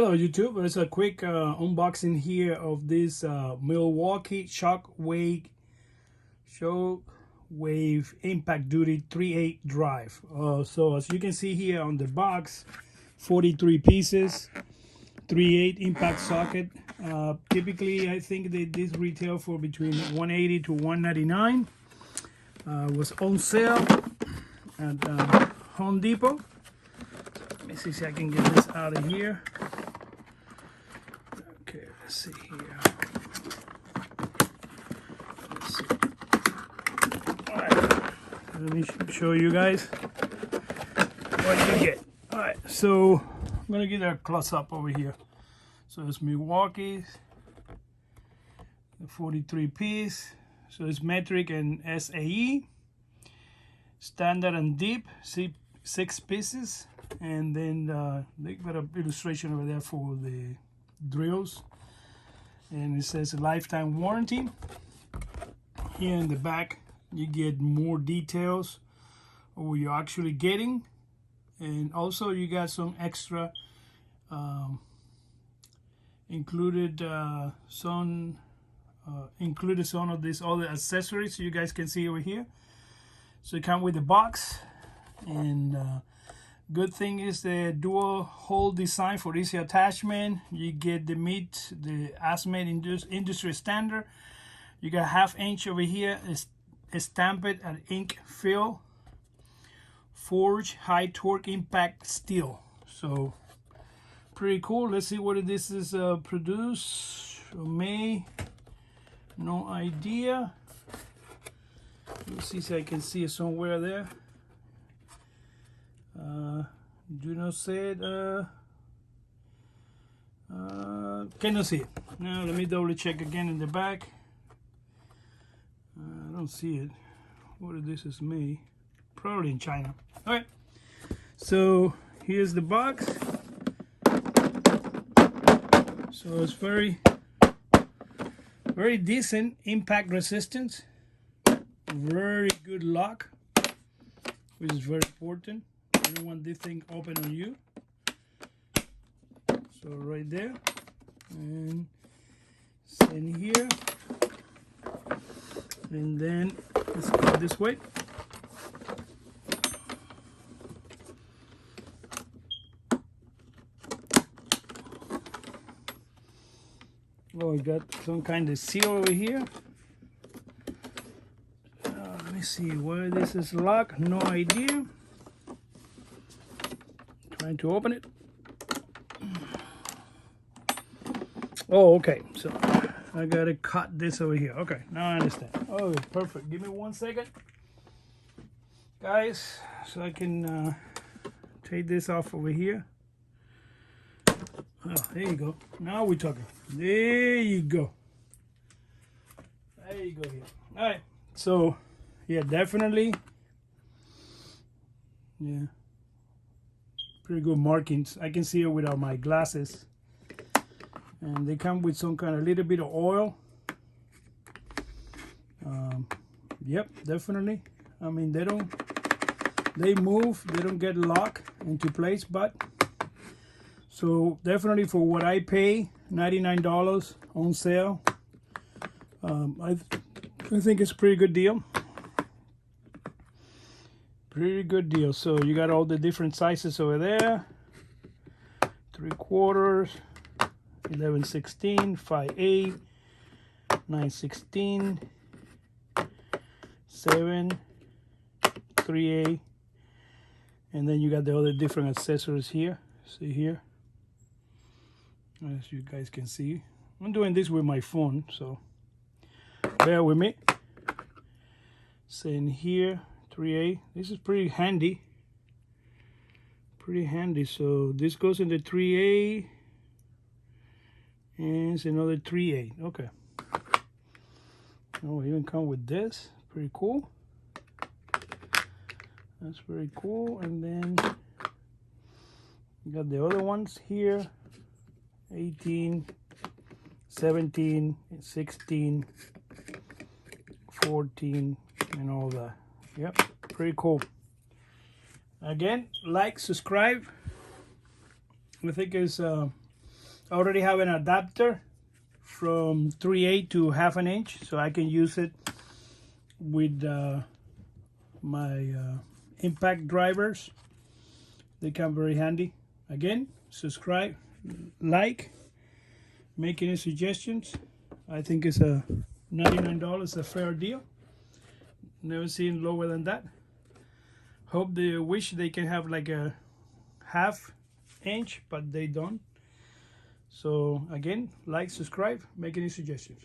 Hello YouTube, there's a quick unboxing here of this Milwaukee Shockwave Impact Duty 3/8 drive. So as you can see here on the box, 43 pieces, 3/8 impact socket. Typically I think that this retail for between $180 to $199. Was on sale at Home Depot. Let me see if I can get this out of here. Okay, let's see here. Let's see. All right, let me show you guys what you get. All right, so I'm gonna get a close up over here. So it's Milwaukee, the 43 piece. So it's metric and SAE, standard and deep, 6 pieces, and then they got an illustration over there for the drills, and it says a lifetime warranty. Here in the back you get more details of what you're actually getting, and also you got some extra included some of these other accessories you guys can see over here. So it comes with the box, and good thing is the dual hole design for easy attachment. You get the Meets ASME industry standard. You got 1/2 inch over here, is stamped at ink fill, forged high torque impact steel. So pretty cool. Let's see what this is produced May. No idea. Let's see if I can see it somewhere there. Do not say it. Cannot see it. Now let me double check again in the back. I don't see it. What this is made? Probably in China. All right. So here's the box. So it's very decent impact resistance, very good lock, which is very important. You don't want this thing open on you. So right there, and in here, and then let's go this way. Oh, we got some kind of seal over here. Let me see why this is locked. No idea. Trying to open it. Oh, okay. So I gotta cut this over here. Okay, now I understand. Oh, perfect. Give me 1 second, guys, so I can take this off over here. Oh, there you go. Now we're talking. There you go. There you go here. All right. So, yeah, definitely. Yeah. Pretty good markings. I can see it without my glasses. And they come with some kind of little bit of oil. Yep, definitely. I mean, they move. They don't get locked into place, but so definitely for what I pay, $99 on sale. I think it's a pretty good deal. Pretty good deal. So you got all the different sizes over there. 3/4, 11/16, 5/8, 9/16, 7, 3/8, and then you got the other different accessories here. See here. As you guys can see, I'm doing this with my phone, so bear with me. So in here, 3/8. This is pretty handy. Pretty handy. So this goes in the 3/8, and it's another 3/8. Okay. Oh, even come with this. Pretty cool. That's very cool. And then you got the other ones here. 18, 17, 16, 14, and all that. Yep, pretty cool. Again, like, subscribe. I think it's I already have an adapter from 3/8 to 1/2 inch, so I can use it with my impact drivers. They come very handy. Again, subscribe, like, make any suggestions. I think it's a $99 a fair deal. Never seen lower than that. Hope they wish they can have like a 1/2 inch, but they don't. So again, like, subscribe, make any suggestions.